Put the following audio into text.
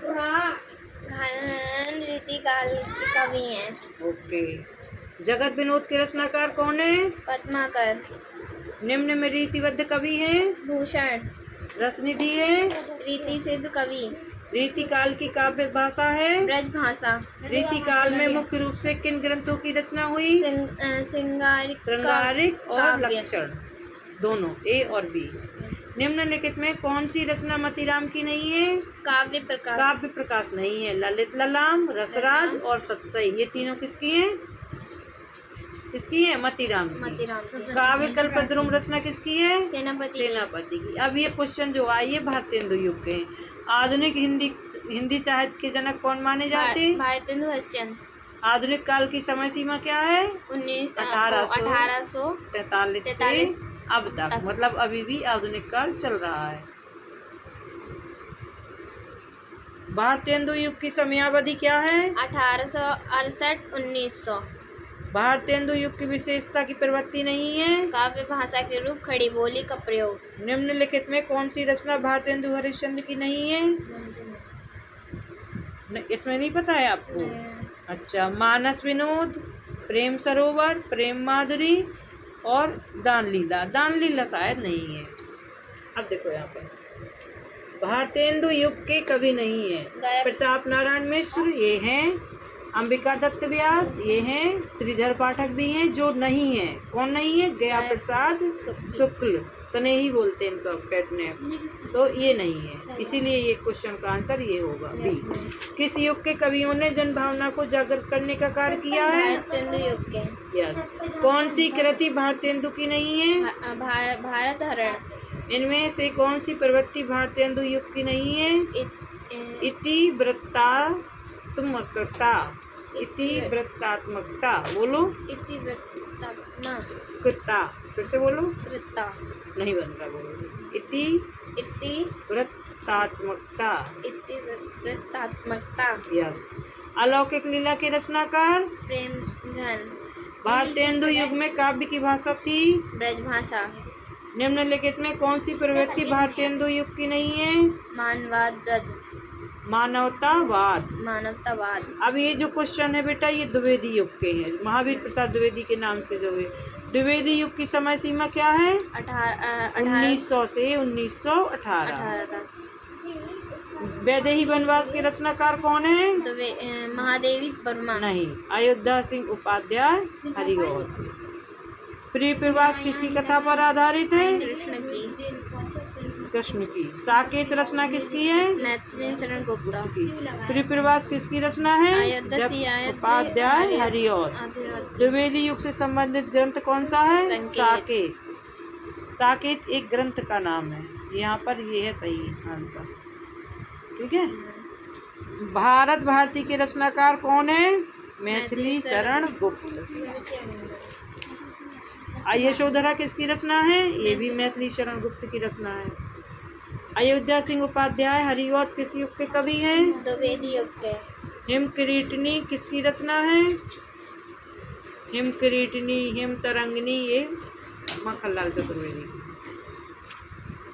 घन रीतिकाल के कवि हैं। ओके। जगत विनोद के रचनाकार कौन है? पद्माकर। निम्न में रीतिबद्ध कवि हैं? भूषण। रसनिधि है? रीति सिद्ध कवि। रीतिकाल की काव्य भाषा है? ब्रज भाषा। रीतिकाल में मुख्य रूप से किन ग्रंथों की रचना हुई? श्रृंगारिक और काव्य। लक्षण, दोनों ए और बी। निम्नलिखित में कौन सी रचना मतीराम की नहीं है? काव्य प्रकाश। काव्य प्रकाश नहीं है। ललित ललाम, रसराज और सतसई, ये तीनों किसकी हैं? किसकी है? मतीराम की। मतीराम। काव्य कल्पद्रुम रचना किसकी है? सेनापति। सेनापति की। अब ये क्वेश्चन जो आए ये भारतेंदु युग के हैं। आधुनिक हिंदी साहित्य के जनक कौन माने जाते हैं? भारतेंदु हरिश्चंद्र। आधुनिक काल की समय सीमा क्या है? 1843 से अब तक, मतलब अभी भी आधुनिक काल चल रहा है। भारतेंदु युग की समयावधि क्या है? 1868-1900। भारतेंदु युग की विशेषता की प्रवृत्ति नहीं है। काव्य भाषा के रूप खड़ी बोली का प्रयोग। निम्नलिखित में कौन सी रचना भारतेंदु हरिश्चंद्र की नहीं है? इसमें नहीं पता है आपको? अच्छा, मानस विनोद, प्रेम सरोवर, प्रेम माधुरी और दान लीला। दान लीला शायद नहीं है। अब देखो यहाँ पर भारतेंदु युग के कवि नहीं है। प्रताप नारायण मिश्र ये हैं, अंबिका दत्त व्यास ये हैं, श्रीधर पाठक भी हैं। जो नहीं है, कौन नहीं है? गया प्रसाद शुक्ल, स्नेही बोलते हैं इनका पेट नेम, तो ये नहीं है। इसीलिए ये क्वेश्चन का आंसर ये होगा बी। किस युग के कवियों ने जन भावना को जागृत करने का कार्य किया है? भारतेंदु युग के। यस। कौन सी कृति भारतेंदु की नहीं है? भारत हरण। इनमें से कौन सी प्रवृत्ति भारतेंदु युग की नहीं है? इतिवृत्तात्मकता। इतिवृत्तात्मकता बोलो। इतिवृत्तात्मकता, फिर से बोलो। नहीं बन रहा, बोलो। इतिवृत्तात्मकता। इतिवृत्तात्मकता। यस। अलौकिक लीला के रचनाकार? प्रेमघन। भारतेंदु युग में काव्य की भाषा थी? ब्रज भाषा। निम्नलिखित में कौन सी प्रवृत्ति भारतेंदु युग की नहीं है? मानवतावाद। मानवतावाद। अब ये जो क्वेश्चन है बेटा ये द्विवेदी युग के हैं। महावीर प्रसाद द्विवेदी के नाम से जो है। द्विवेदी युग की समय सीमा क्या है? 1900 से 1918। वैदेही वनवास के रचनाकार कौन है? महादेवी वर्मा। नहीं। अयोध्या सिंह उपाध्याय हरिऔध। प्रिय प्रवास किसकी कथा पर आधारित है? कृष्ण की। साकेत रचना किसकी है? मैथिली शरण गुप्ता की। प्रिय प्रवास किसकी रचना है? उपाध्याय हरिऔध। द्विवेदी युग से संबंधित ग्रंथ कौन सा है? साकेत। साकेत एक ग्रंथ का नाम है। यहाँ पर ये है सही आंसर। ठीक है। भारत भारती के रचनाकार कौन है? मैथिली शरण गुप्त। यशोधरा किसकी रचना है? ये भी मैथिली शरण गुप्त की रचना है। अयोध्या सिंह उपाध्याय हरिऔध किस युग के कवि हैं? द्विवेदी युग के। हिमकिरीटिनी किसकी रचना है? हिमकिरीटिनी, हिम तरंगिनी ये माखनलाल चतुर्वेदी।